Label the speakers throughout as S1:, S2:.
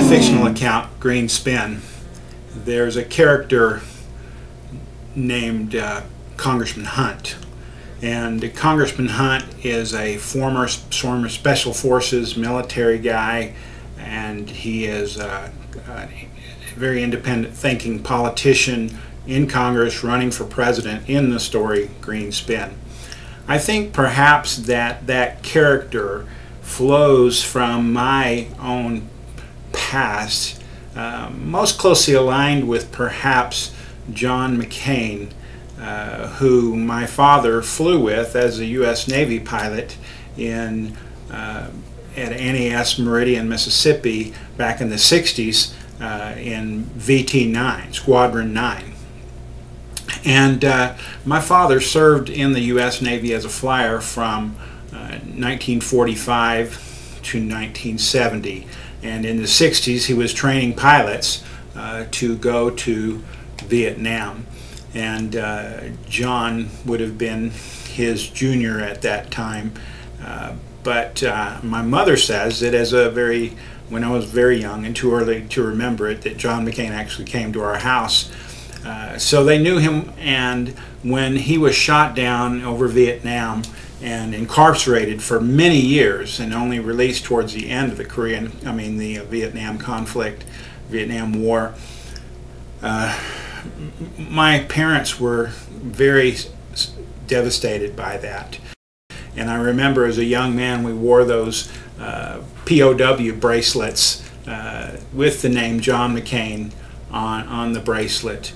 S1: fictional account, Green Spin, there's a character named Congressman Hunte. And Congressman Hunte is a former Special Forces military guy, and he is a very independent thinking politician in Congress running for president in the story Green Spin. I think perhaps that character flows from my own past, most closely aligned with perhaps John McCain, who my father flew with as a U.S. Navy pilot at NAS Meridian, Mississippi back in the 60s in VT-9, Squadron 9. And my father served in the U.S. Navy as a flyer from 1945 to 1970. And in the 60s he was training pilots to go to Vietnam. And John would have been his junior at that time. But my mother says that when I was very young and too early to remember it, that John McCain actually came to our house. So they knew him, and when he was shot down over Vietnam and incarcerated for many years and only released towards the end of the Vietnam conflict, Vietnam War, my parents were very devastated by that. And I remember as a young man we wore those POW bracelets with the name John McCain on the bracelet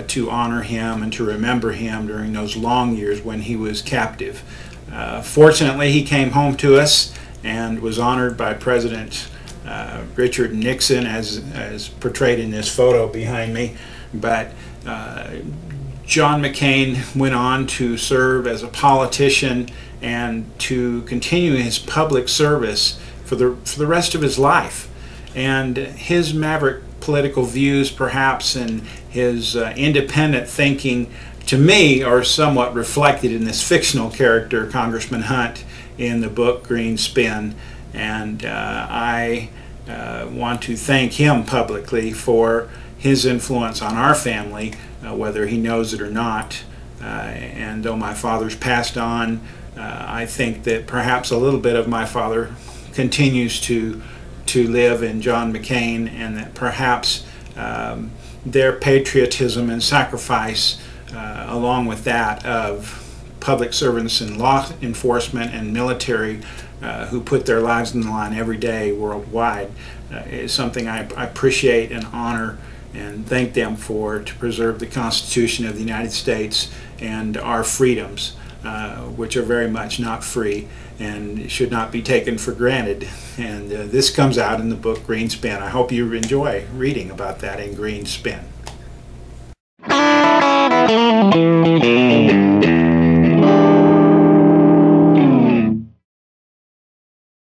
S1: to honor him and to remember him during those long years when he was captive. Fortunately, he came home to us and was honored by President Richard Nixon as portrayed in this photo behind me. But John McCain went on to serve as a politician and to continue his public service for the rest of his life. And his maverick political views, perhaps, and his independent thinking, to me, are somewhat reflected in this fictional character, Congressman Hunte, in the book Green Spin. And I want to thank him publicly for his influence on our family, whether he knows it or not. And though my father's passed on, I think that perhaps a little bit of my father continues to live in John McCain, and that perhaps their patriotism and sacrifice, along with that of public servants in law enforcement and military who put their lives on the line every day worldwide, is something I appreciate and honor and thank them for, to preserve the Constitution of the United States and our freedoms, which are very much not free and should not be taken for granted. And this comes out in the book Green Spin. I hope you enjoy reading about that in Green Spin.